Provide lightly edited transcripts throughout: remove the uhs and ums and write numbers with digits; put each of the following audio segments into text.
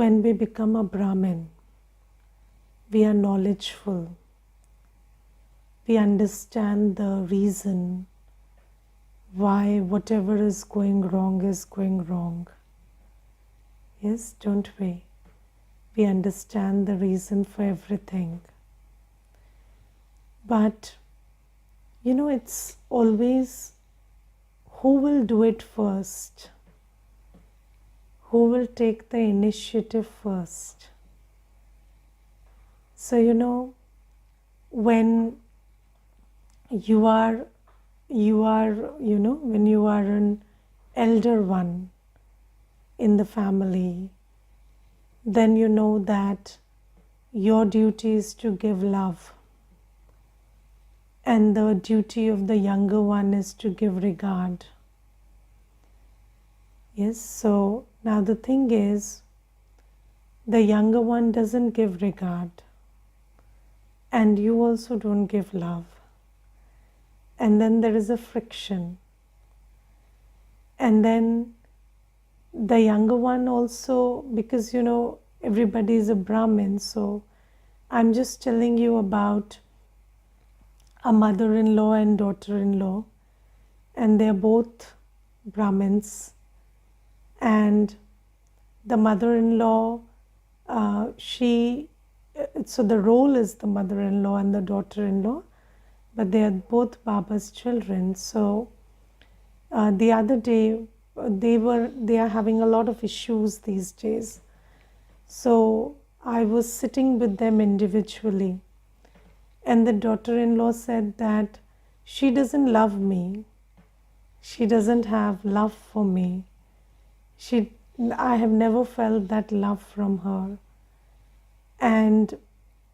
when we become a Brahmin, we are knowledgeful. We understand the reason why whatever is going wrong is going wrong. Yes, don't we? We understand the reason for everything. But, it's always who will do it first? Who will take the initiative first? So, when you are, when you are an elder one in the family, then you know that your duty is to give love, and the duty of the younger one is to give regard. Yes, so now the thing is, the younger one doesn't give regard, and you also don't give love. And then there is a friction. And then the younger one also, because everybody is a Brahmin, so I'm just telling you about a mother-in-law and daughter-in-law, and they're both Brahmins. And the mother-in-law, so the role is the mother-in-law and the daughter-in-law, but they are both Baba's children. So the other day, they are having a lot of issues these days. So I was sitting with them individually, and the daughter-in-law said that she doesn't love me. She doesn't have love for me. I have never felt that love from her. And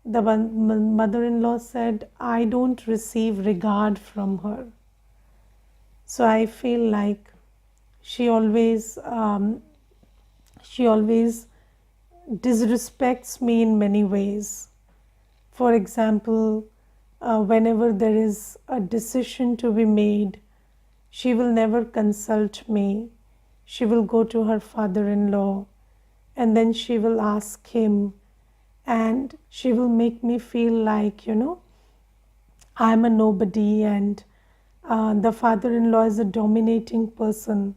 the mother-in-law said, I don't receive regard from her. So I feel like she always disrespects me in many ways. For example, whenever there is a decision to be made, she will never consult me. She will go to her father-in-law, and then she will ask him, and she will make me feel like, I'm a nobody, and the father-in-law is a dominating person.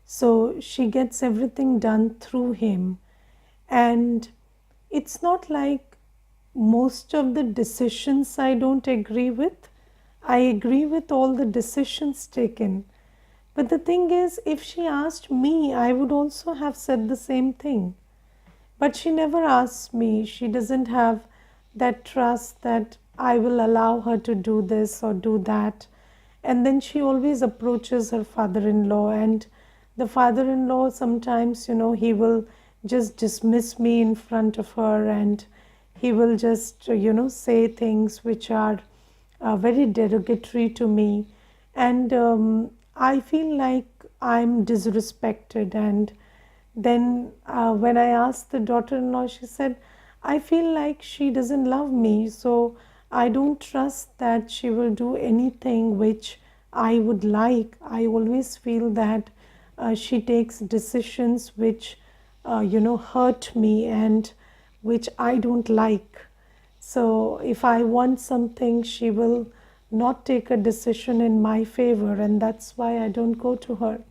So she gets everything done through him. And it's not like most of the decisions I don't agree with. I agree with all the decisions taken. But the thing is, if she asked me, I would also have said the same thing. But she never asks me. She doesn't have that trust that I will allow her to do this or do that. And then she always approaches her father-in-law, and the father-in-law sometimes, he will just dismiss me in front of her, and he will just, say things which are very derogatory to me. And I feel like I'm disrespected. And then when I asked the daughter-in-law, she said, I feel like she doesn't love me, so I don't trust that she will do anything which I would like. I always feel that she takes decisions which, hurt me and which I don't like. So if I want something, she will not take a decision in my favor, and that's why I don't go to her.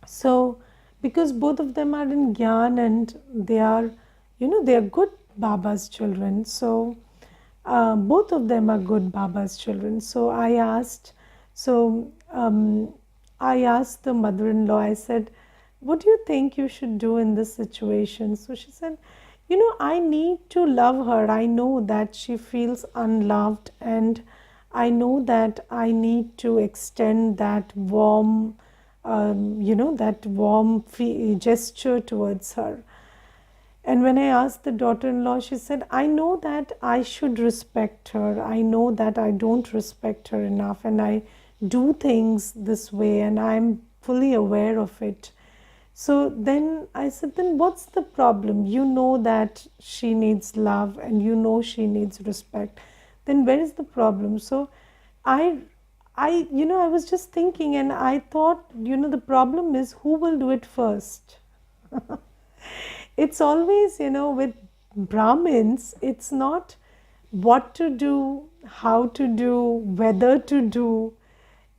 So because both of them are in Gyan, and they are, they are good Baba's children. So both of them are good Baba's children. So I asked the mother-in-law, I said, what do you think you should do in this situation? So she said, I need to love her. I know that she feels unloved, and I know that I need to extend that warm, gesture towards her. And when I asked the daughter-in-law, she said, I know that I should respect her. I know that I don't respect her enough, and I do things this way, and I'm fully aware of it. So then I said, then what's the problem? You know that she needs love, and you know she needs respect. Then where is the problem? So I was just thinking, and I thought, the problem is who will do it first. It's always, with Brahmins, it's not what to do, how to do, whether to do.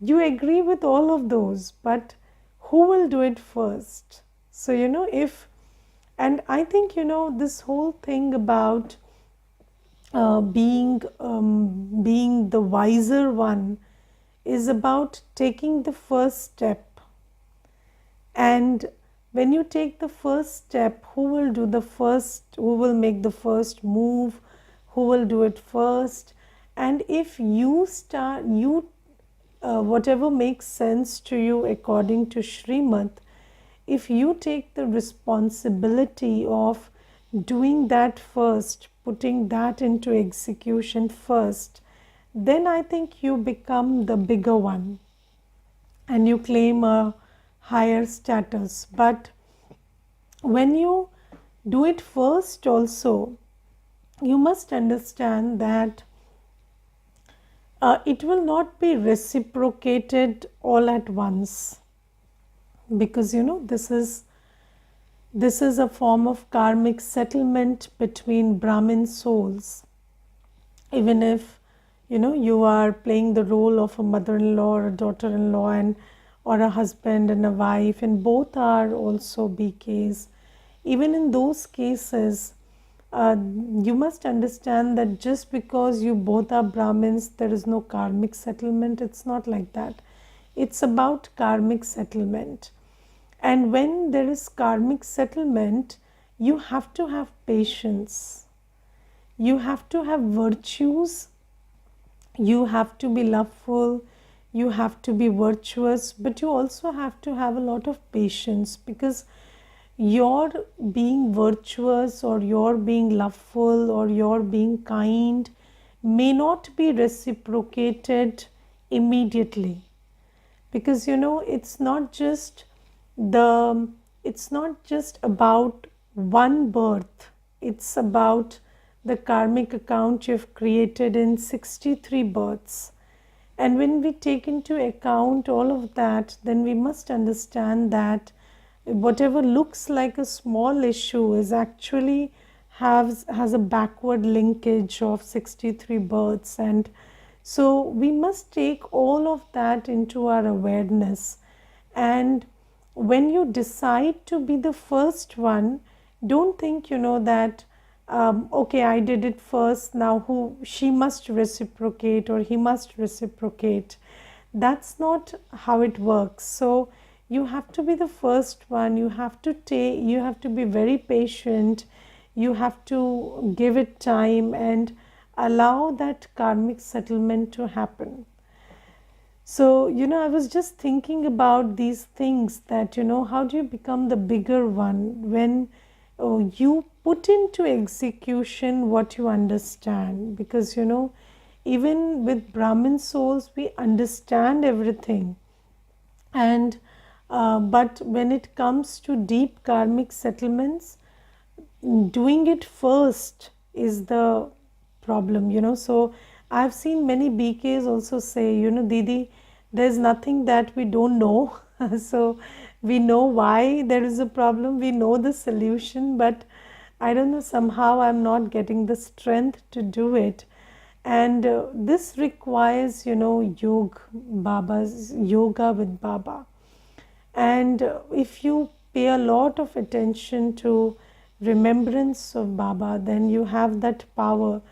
You agree with all of those, but who will do it first? So, if, and I think, this whole thing about being the wiser one is about taking the first step. And when you take the first step, who will do the first, who will make the first move, who will do it first? And if you start, whatever makes sense to you according to Srimad, if you take the responsibility of doing that first, putting that into execution first, then I think you become the bigger one and you claim a higher status. But when you do it first also, you must understand that it will not be reciprocated all at once, because this is a form of karmic settlement between Brahmin souls. Even if you are playing the role of a mother-in-law or a daughter-in-law, and or a husband and a wife, and both are also BKs, even in those cases, you must understand that just because you both are Brahmins, there is no karmic settlement. It's not like that. It's about karmic settlement. And when there is karmic settlement, you have to have patience. You have to have virtues. You have to be loveful. You have to be virtuous. But you also have to have a lot of patience, because your being virtuous or your being loveful or your being kind may not be reciprocated immediately, because it's not just about one birth. It's about the karmic account you've created in 63 births. And when we take into account all of that, then we must understand that whatever looks like a small issue is actually has a backward linkage of 63 births. And so we must take all of that into our awareness. And when you decide to be the first one, don't think that okay, I did it first, now she must reciprocate or he must reciprocate. That's not how it works. So you have to be the first one. You have to be very patient. You have to give it time and allow that karmic settlement to happen. So, I was just thinking about these things, that, how do you become the bigger one when you put into execution what you understand? Because, even with Brahmin souls, we understand everything. And but when it comes to deep karmic settlements, doing it first is the problem. So I've seen many BKs also say, Didi, there's nothing that we don't know. So we know why there is a problem, we know the solution, but I don't know, somehow I'm not getting the strength to do it. And this requires, yoga with Baba. And if you pay a lot of attention to remembrance of Baba, then you have that power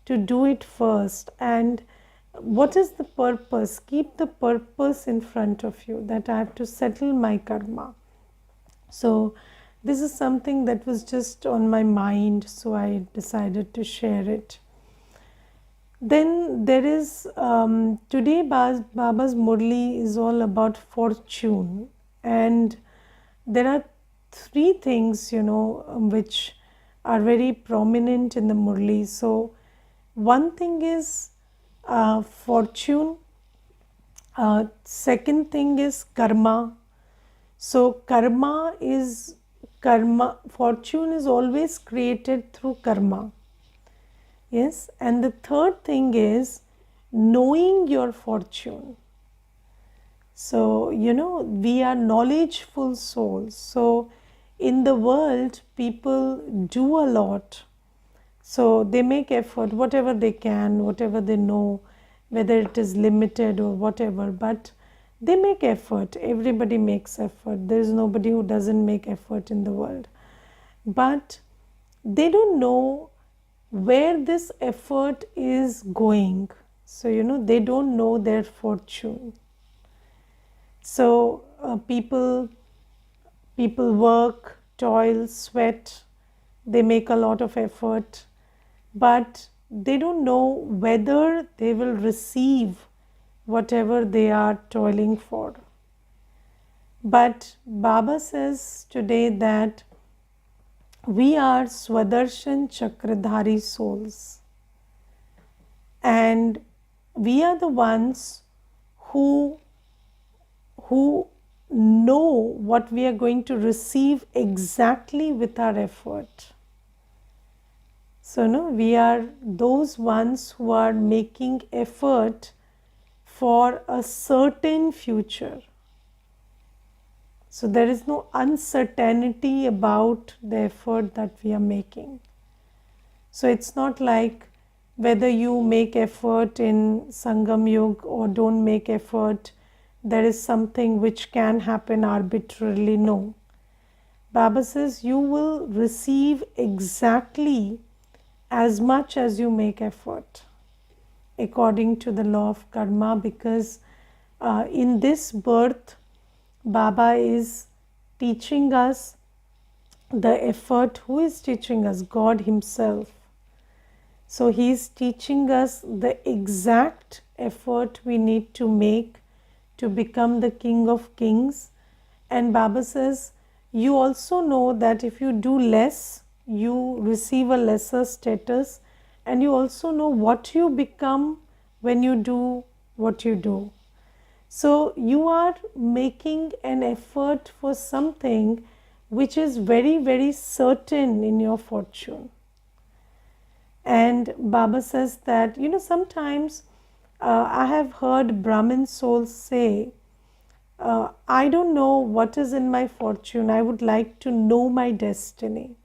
to do it first. And what is the purpose? Keep the purpose in front of you, that I have to settle my karma. So this is something that was just on my mind, so I decided to share it. Then there is today Baba's Murli is all about fortune, and there are three things which are very prominent in the Murli. So one thing is fortune, second thing is karma. So fortune is always created through karma. Yes, and the third thing is knowing your fortune. So, we are knowledgeful souls. So, in the world, people do a lot. So they make effort, whatever they can, whatever they know, whether it is limited or whatever, but they make effort. Everybody makes effort. There is nobody who doesn't make effort in the world. But they don't know where this effort is going. So, they don't know their fortune. So, people work, toil, sweat, they make a lot of effort, but they don't know whether they will receive whatever they are toiling for. But Baba says today that we are Swadarshan Chakradhari souls, and we are the ones who know what we are going to receive exactly with our effort. So, we are those ones who are making effort for a certain future. So, there is no uncertainty about the effort that we are making. So, it's not like whether you make effort in Sangam Yuga or don't make effort, there is something which can happen arbitrarily. No. Baba says you will receive exactly as much as you make effort according to the law of karma, because in this birth, Baba is teaching us the effort. Who is teaching us? God Himself. So He is teaching us the exact effort we need to make to become the King of Kings. And Baba says, you also know that if you do less, you receive a lesser status, and you also know what you become when you do what you do. So you are making an effort for something which is very, very certain in your fortune. And Baba says that, sometimes I have heard Brahmin souls say, I don't know what is in my fortune. I would like to know my destiny.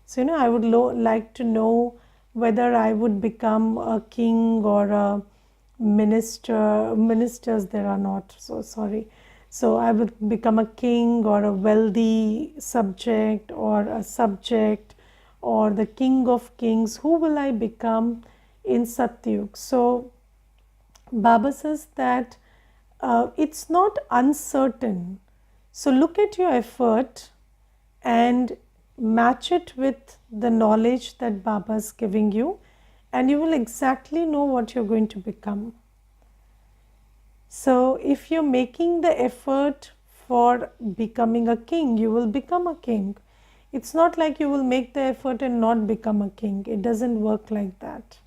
So, I would like to know whether I would become a king or a minister. Ministers there are not, so sorry. So, I would become a king or a wealthy subject or a subject or the king of kings. Who will I become in Satyug? So, Baba says that it's not uncertain. So look at your effort and match it with the knowledge that Baba is giving you, and you will exactly know what you're going to become. So if you're making the effort for becoming a king, you will become a king. It's not like you will make the effort and not become a king. It doesn't work like that.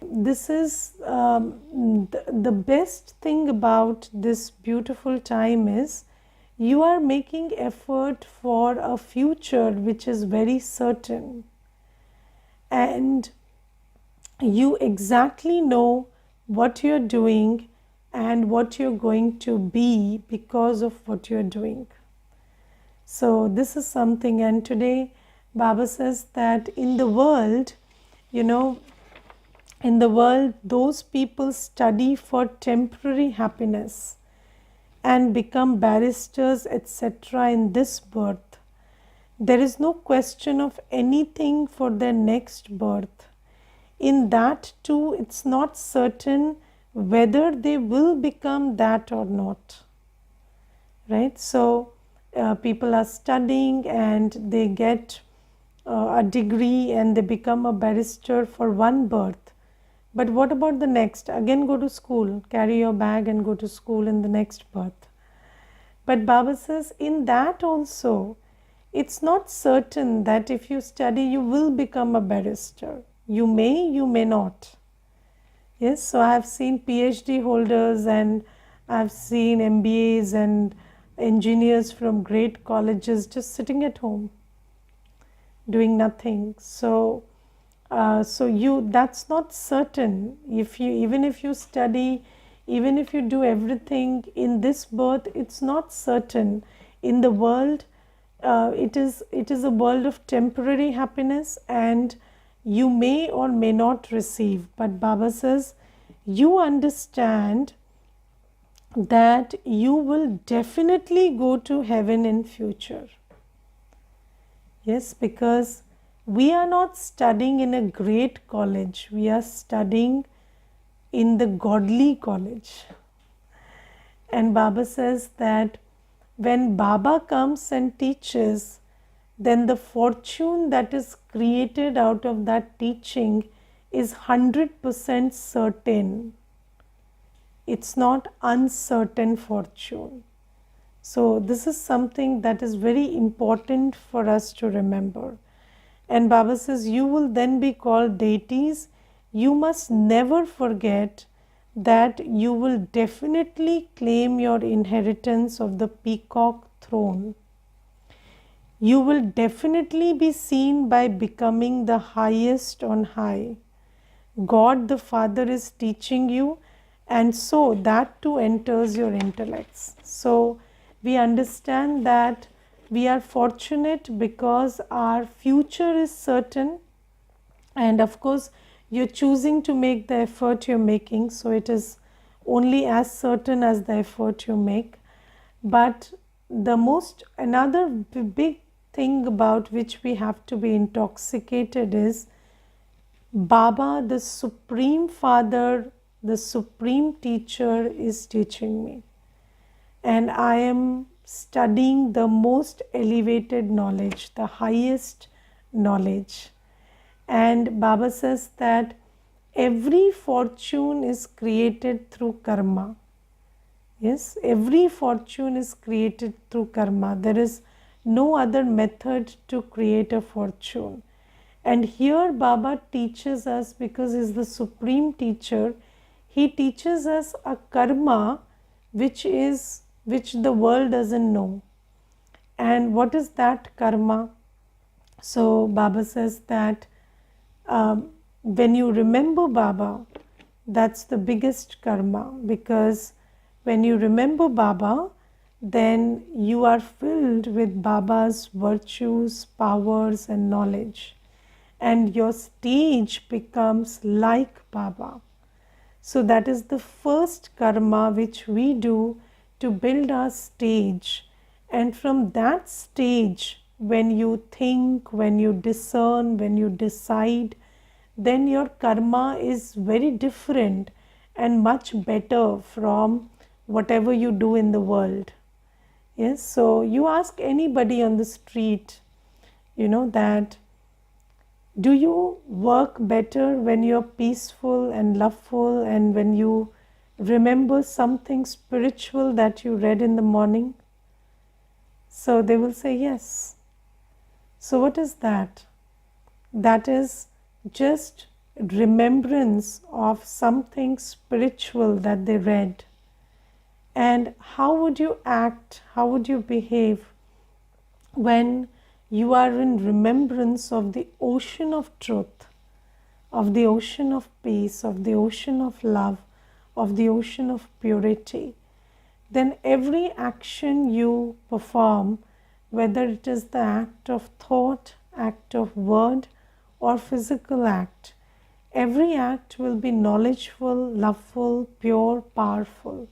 This is the best thing about this beautiful time is you are making effort for a future which is very certain, and you exactly know what you're doing and what you're going to be because of what you're doing. So this is something, and today Baba says that in the world, in the world, those people study for temporary happiness and become barristers, etc. in this birth. There is no question of anything for their next birth. In that too, it's not certain whether they will become that or not. Right? So, people are studying and they get a degree and they become a barrister for one birth. But what about the next? Again go to school, carry your bag and go to school in the next birth. But Baba says in that also, it's not certain that if you study, you will become a barrister. You may not. Yes, so I have seen PhD holders and I have seen MBAs and engineers from great colleges just sitting at home, doing nothing. So that's not certain. Even if you study, even if you do everything in this birth, it's not certain. In the world, it is a world of temporary happiness, and you may or may not receive. But Baba says, you understand that you will definitely go to heaven in future. Yes, because we are not studying in a great college, we are studying in the godly college. And Baba says that when Baba comes and teaches, then the fortune that is created out of that teaching is 100% certain. It's not uncertain fortune. So this is something that is very important for us to remember. And Baba says, you will then be called deities. You must never forget that you will definitely claim your inheritance of the peacock throne. You will definitely be seen by becoming the highest on high. God the Father is teaching you, and so that too enters your intellects. So we understand that we are fortunate because our future is certain, and of course you're choosing to make the effort you're making, so it is only as certain as the effort you make. But another big thing about which we have to be intoxicated is Baba, the Supreme Father, the Supreme Teacher, is teaching me, and I am studying the most elevated knowledge, the highest knowledge. And Baba says that every fortune is created through karma. Yes, every fortune is created through karma. There is no other method to create a fortune. And here Baba teaches us, because he is the supreme teacher, he teaches us a karma which the world doesn't know. And what is that karma? So Baba says that when you remember Baba, that's the biggest karma, because when you remember Baba, then you are filled with Baba's virtues, powers and knowledge, and your stage becomes like Baba. So that is the first karma which we do to build our stage. And from that stage, when you think, when you discern, when you decide, then your karma is very different and much better from whatever you do in the world. Yes, so you ask anybody on the street, that do you work better when you're peaceful and loveful and when you remember something spiritual that you read in the morning? So they will say yes. So what is that? That is just remembrance of something spiritual that they read. And how would you act, how would you behave when you are in remembrance of the ocean of truth, of the ocean of peace, of the ocean of love, of the ocean of purity? Then every action you perform, whether it is the act of thought, act of word, or physical act, every act will be knowledgeful, loveful, pure, powerful.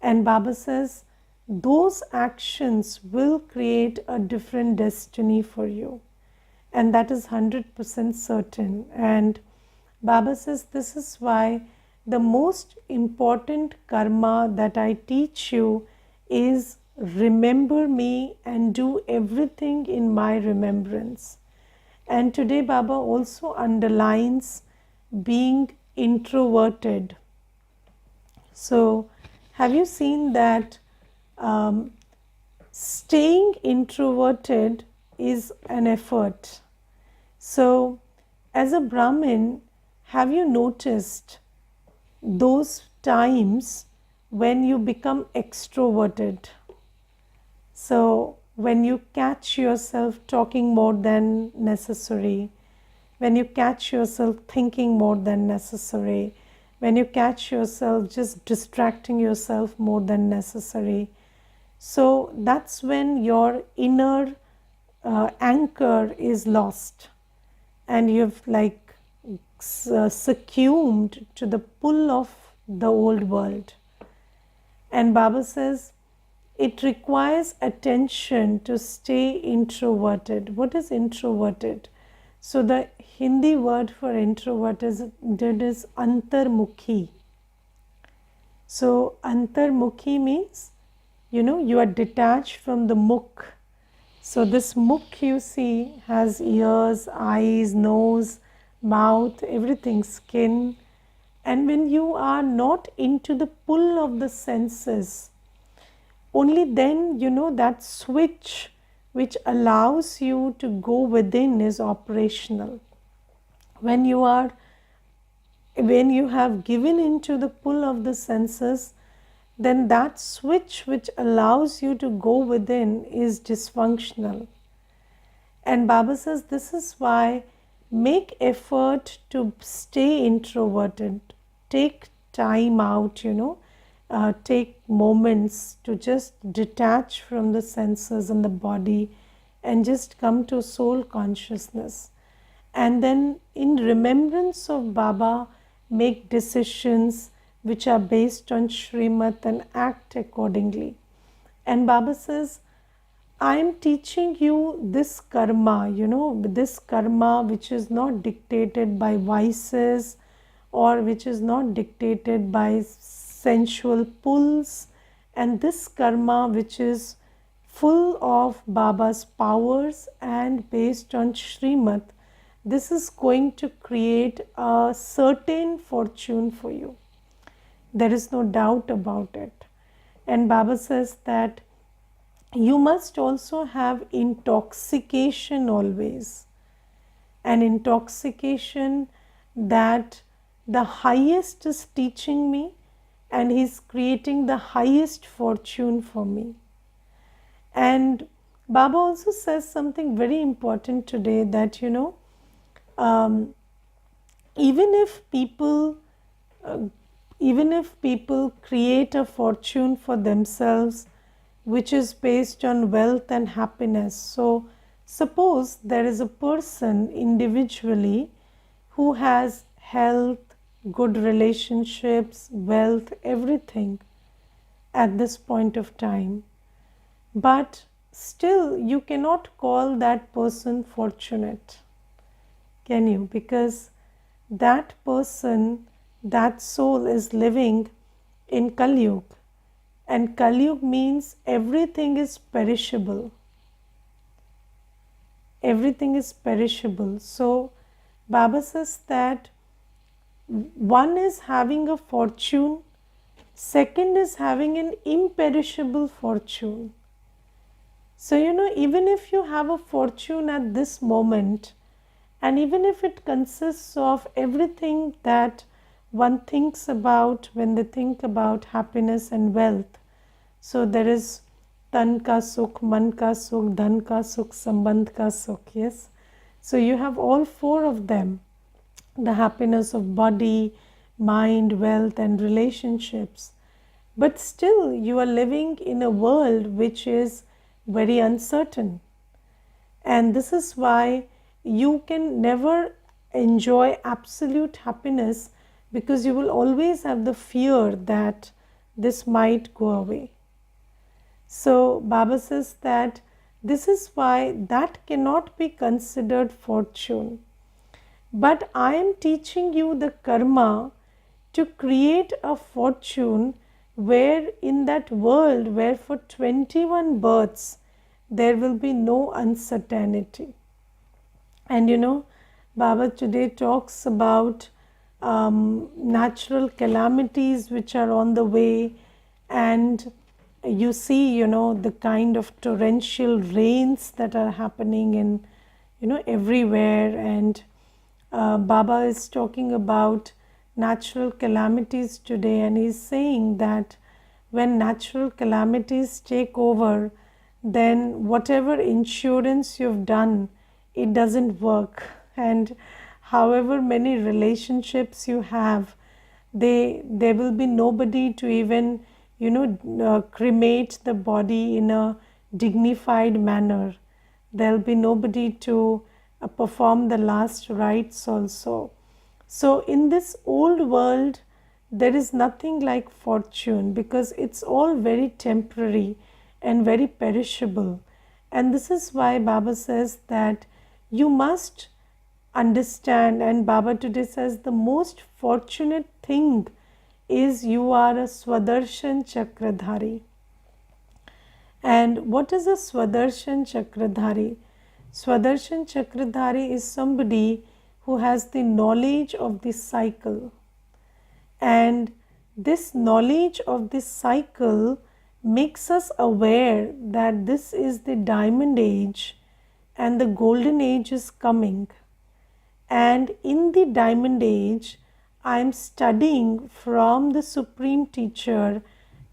And Baba says, those actions will create a different destiny for you. And that is 100% certain. And Baba says, this is why the most important karma that I teach you is remember me and do everything in my remembrance. And today Baba also underlines being introverted. So have you seen that staying introverted is an effort? So as a Brahmin, have you noticed those times when you become extroverted? So when you catch yourself talking more than necessary, when you catch yourself thinking more than necessary, when you catch yourself just distracting yourself more than necessary. So that's when your inner anchor is lost, and you've like succumbed to the pull of the old world. And Baba says it requires attention to stay introverted. What is introverted? So the Hindi word for introverted is antarmukhi. So antarmukhi means, you are detached from the mukh. So this mukh you see has ears, eyes, nose, mouth, everything, skin. And when you are not into the pull of the senses, only then, that switch which allows you to go within is operational. When you have given into the pull of the senses, then that switch which allows you to go within is dysfunctional. And Baba says this is why make effort to stay introverted. Take time out, take moments to just detach from the senses and the body and just come to soul consciousness. And then in remembrance of Baba, make decisions which are based on Srimad and act accordingly. And Baba says, I am teaching you this karma, this karma which is not dictated by vices or which is not dictated by sensual pulls, and this karma which is full of Baba's powers and based on Srimad. This is going to create a certain fortune for you. There is no doubt about it. And Baba says that you must also have intoxication always. An intoxication that the highest is teaching me and he's creating the highest fortune for me. And Baba also says something very important today, that even if people create a fortune for themselves which is based on wealth and happiness. So suppose there is a person individually who has health, good relationships, wealth, everything at this point of time, but still you cannot call that person fortunate, can you? Because that person, that soul is living in Kali Yuga, and Kali Yuga means everything is perishable. Everything is perishable. So Baba says that one is having a fortune, second is having an imperishable fortune. So even if you have a fortune at this moment, and even if it consists of everything that one thinks about when they think about happiness and wealth, so there is tan ka sukh, man ka sukh, dhan ka sukh, sambandh ka sukh, yes. So you have all four of them, the happiness of body, mind, wealth and relationships. But still you are living in a world which is very uncertain. And this is why you can never enjoy absolute happiness, because you will always have the fear that this might go away. So Baba says that this is why that cannot be considered fortune. But I am teaching you the karma to create a fortune where in that world where for 21 births there will be no uncertainty. And Baba today talks about natural calamities which are on the way, and you see the kind of torrential rains that are happening in everywhere. And Baba is talking about natural calamities today, and he's saying that when natural calamities take over, then whatever insurance you've done, it doesn't work. And however many relationships you have, there will be nobody to even cremate the body in a dignified manner. There'll be nobody to perform the last rites also. So in this old world, there is nothing like fortune, because it's all very temporary and very perishable. And this is why Baba says that you must understand, and Baba today says the most fortunate thing is you are a Swadarshan Chakradhari. And what is a Swadarshan Chakradhari? Swadarshan Chakradhari is somebody who has the knowledge of the cycle. And this knowledge of this cycle makes us aware that this is the diamond age and the golden age is coming. And in the diamond age, I am studying from the Supreme Teacher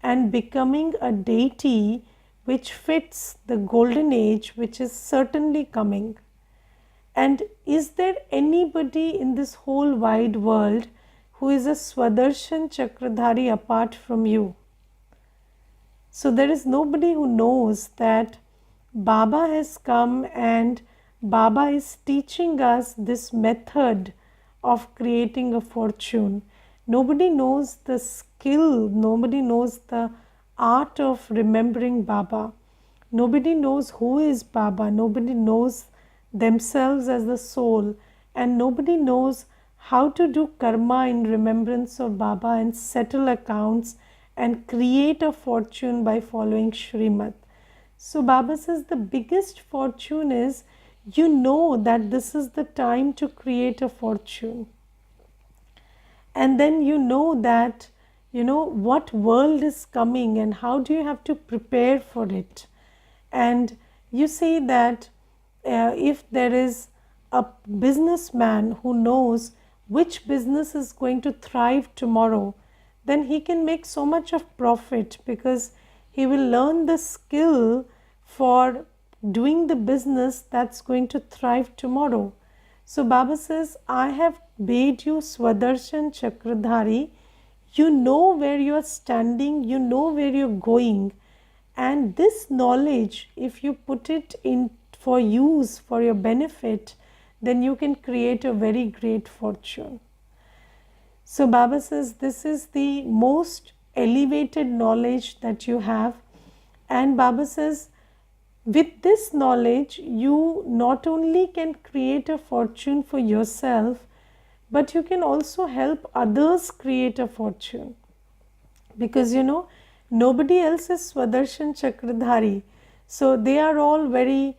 and becoming a deity which fits the golden age, which is certainly coming. And is there anybody in this whole wide world who is a Swadarshan Chakradhari apart from you? So there is nobody who knows that Baba has come and Baba is teaching us this method of creating a fortune. Nobody knows the skill, nobody knows the art of remembering Baba. Nobody knows who is Baba, nobody knows themselves as the soul, and nobody knows how to do karma in remembrance of Baba and settle accounts and create a fortune by following Shrimad. So Baba says the biggest fortune is you know that this is the time to create a fortune. And then you know that, what world is coming and how do you have to prepare for it. And you say that if there is a businessman who knows which business is going to thrive tomorrow, then he can make so much of profit because he will learn the skill for doing the business that's going to thrive tomorrow. So Baba says, I have made you Swadarshan Chakradhari. You know where you are standing, you know where you're going. And this knowledge, if you put it in for use, for your benefit, then you can create a very great fortune. So Baba says this is the most elevated knowledge that you have. And Baba says, with this knowledge, you not only can create a fortune for yourself, but you can also help others create a fortune. Because nobody else is Swadarshan Chakradhari. So they are all very,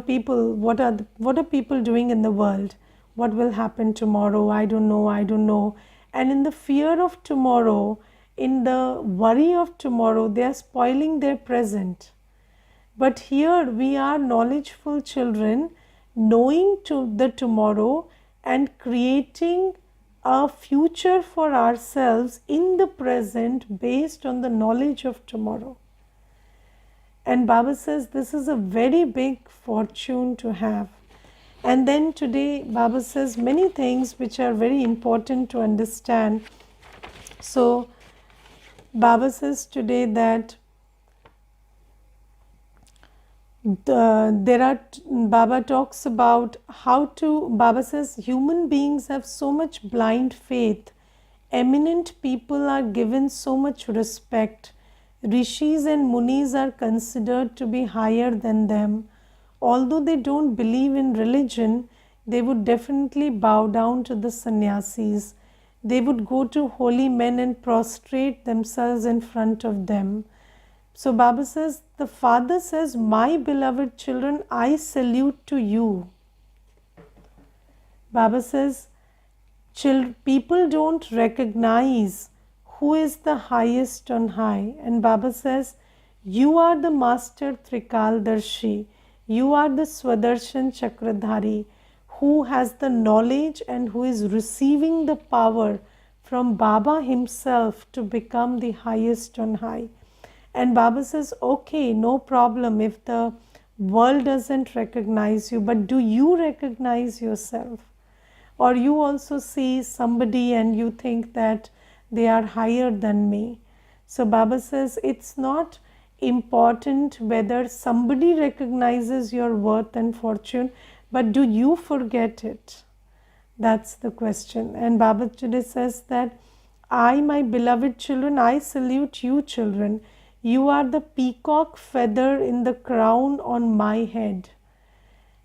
people, what are people doing in the world? What will happen tomorrow? I don't know. And in the fear of tomorrow, in the worry of tomorrow, they are spoiling their present. But here we are knowledgeful children, knowing the tomorrow and creating a future for ourselves in the present based on the knowledge of tomorrow. And Baba says this is a very big fortune to have. And then today Baba says many things which are very important to understand. So Baba says today that Baba talks about Baba says human beings have so much blind faith. Eminent people are given so much respect. Rishis and Munis are considered to be higher than them. Although they don't believe in religion, they would definitely bow down to the sannyasis. They would go to holy men and prostrate themselves in front of them. So Baba says, the Father says, my beloved children, I salute to you. Baba says, people don't recognize who is the highest on high. And Baba says, you are the Master Trikaldarshi. You are the Swadarshan Chakradhari who has the knowledge and who is receiving the power from Baba himself to become the highest on high. And Baba says, okay, no problem if the world doesn't recognize you, but do you recognize yourself? Or you also see somebody and you think that they are higher than me. So Baba says it's not important whether somebody recognizes your worth and fortune, but do you forget it? That's the question. And Baba today says that I, my beloved children, I salute you, children. You are the peacock feather in the crown on my head.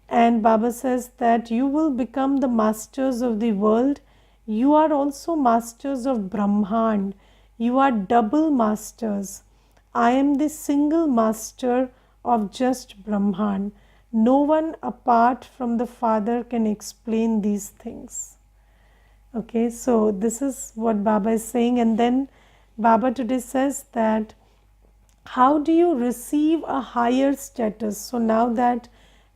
And Baba says that you will become the masters of the world. You are also masters of Brahman. You are double masters. I am the single master of just Brahman. No one apart from the Father can explain these things. Okay, so this is what Baba is saying. And then Baba today says that how do you receive a higher status? So now that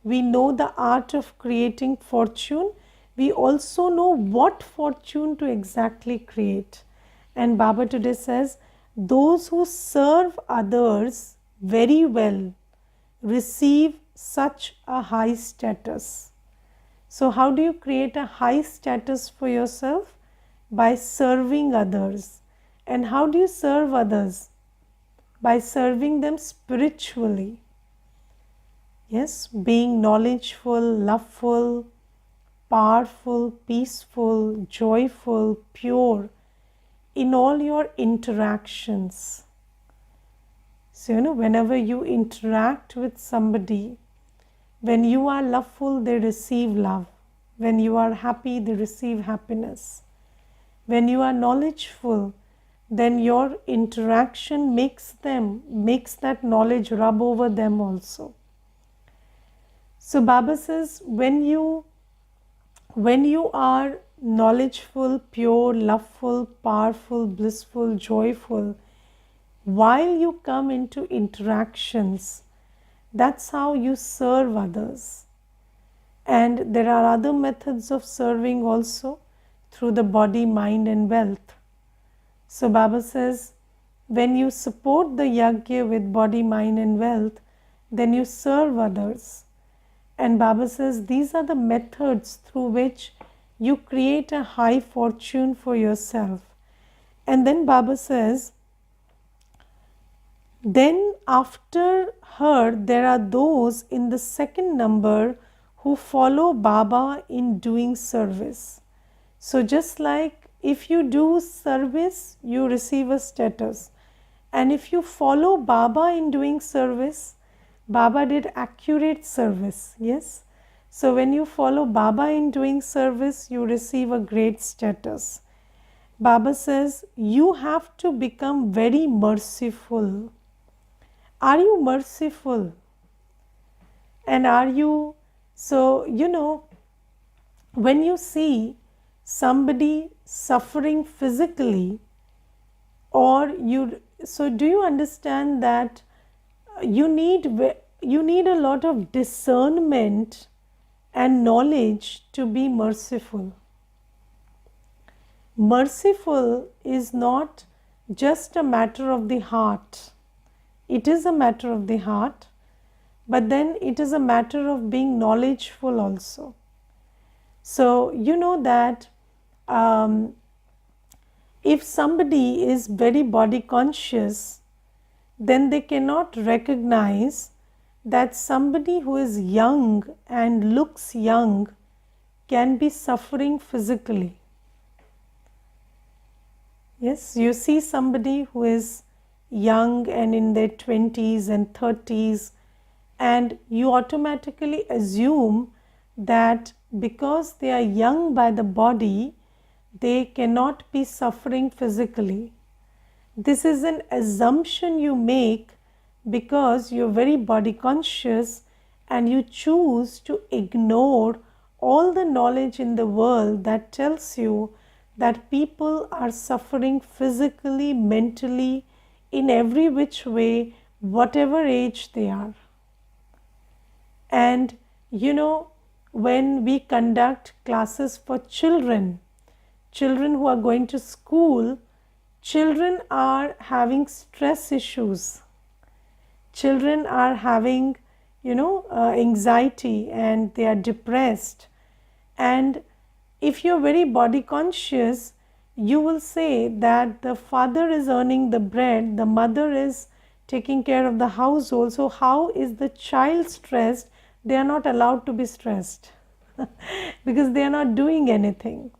we know the art of creating fortune, we also know what fortune to exactly create. And Baba today says, those who serve others very well receive such a high status. So how do you create a high status for yourself? By serving others. And how do you serve others? By serving them spiritually. Yes, being knowledgeful, loveful, powerful, peaceful, joyful, pure in all your interactions. So, whenever you interact with somebody, when you are loveful, they receive love. When you are happy, they receive happiness. When you are knowledgeful, then your interaction makes that knowledge rub over them also. So Baba says, when you are knowledgeful, pure, loveful, powerful, blissful, joyful, while you come into interactions, that's how you serve others. And there are other methods of serving also, through the body, mind and wealth. So Baba says, when you support the yajna with body, mind and wealth, then you serve others. And Baba says, these are the methods through which you create a high fortune for yourself. And then Baba says, then after her, there are those in the second number who follow Baba in doing service. So just like if you do service, you receive a status. And if you follow Baba in doing service, Baba did accurate service, yes? So when you follow Baba in doing service, you receive a great status. Baba says, you have to become very merciful. Are you merciful? And are you, so when you see somebody suffering physically, so do you understand that you need a lot of discernment and knowledge to be merciful. Merciful is not just a matter of the heart. It is a matter of the heart, but then it is a matter of being knowledgeful also. So you know that if somebody is very body conscious, then they cannot recognize that somebody who is young and looks young can be suffering physically. Yes, you see somebody who is young and in their 20s and 30s, and you automatically assume that because they are young by the body, they cannot be suffering physically. This is an assumption you make because you're very body conscious and you choose to ignore all the knowledge in the world that tells you that people are suffering physically, mentally, in every which way, whatever age they are. And when we conduct classes for children who are going to school, children are having stress issues. Children are having, anxiety, and they are depressed. And if you're very body conscious, you will say that the father is earning the bread, the mother is taking care of the household. So, how is the child stressed? They are not allowed to be stressed because they are not doing anything.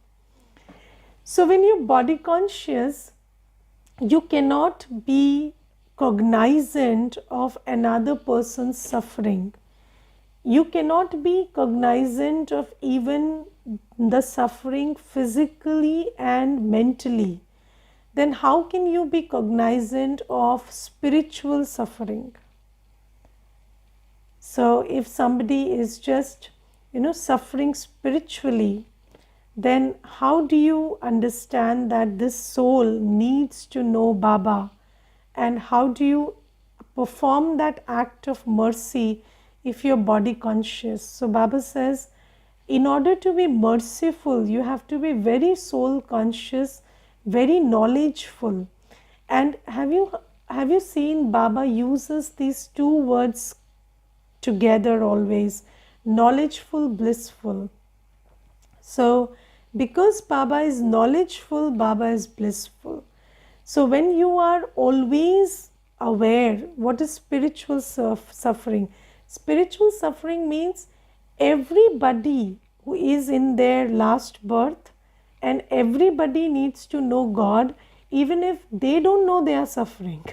So, when you're body conscious, you cannot be cognizant of another person's suffering. You cannot be cognizant of even the suffering physically and mentally. Then how can you be cognizant of spiritual suffering? So if somebody is just, suffering spiritually, then how do you understand that this soul needs to know Baba? And how do you perform that act of mercy if you're body conscious? So Baba says, in order to be merciful, you have to be very soul conscious, very knowledgeful. And have you seen Baba uses these two words together always, knowledgeful, blissful. So because Baba is knowledgeful, Baba is blissful. So when you are always aware, what is spiritual suffering? Spiritual suffering means everybody who is in their last birth, and everybody needs to know God even if they don't know they are suffering.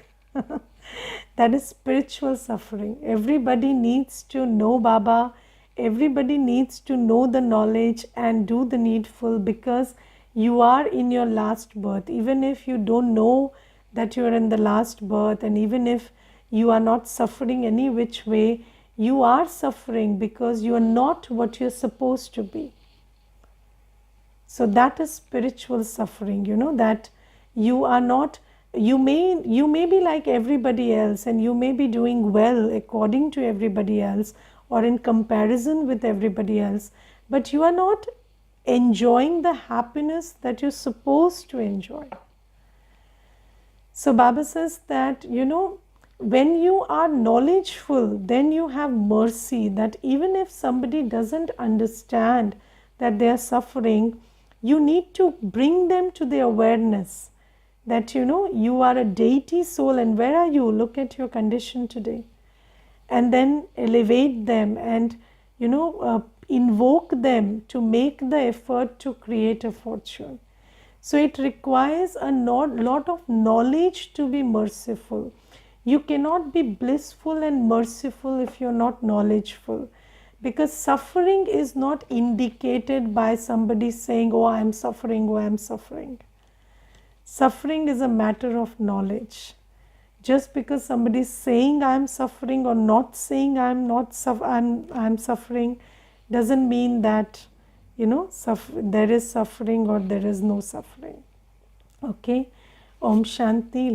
That is spiritual suffering. Everybody needs to know Baba. Everybody needs to know the knowledge and do the needful, because you are in your last birth. Even if you don't know that you are in the last birth, and even if you are not suffering any which way, you are suffering because you are not what you're supposed to be. So that is spiritual suffering, that you are not, you may be like everybody else, and you may be doing well according to everybody else or in comparison with everybody else, but you are not enjoying the happiness that you're supposed to enjoy. So Baba says that, when you are knowledgeful, then you have mercy, that even if somebody doesn't understand that they are suffering, you need to bring them to the awareness that, you are a deity soul, and where are you? Look at your condition today. And then elevate them and, invoke them to make the effort to create a fortune. So it requires a lot of knowledge to be merciful. You cannot be blissful and merciful if you're not knowledgeful, because suffering is not indicated by somebody saying, oh, I'm suffering, oh, I'm suffering. Suffering is a matter of knowledge. Just because somebody is saying I'm suffering or not saying I'm suffering doesn't mean that, there is suffering or there is no suffering. Okay. Om Shanti.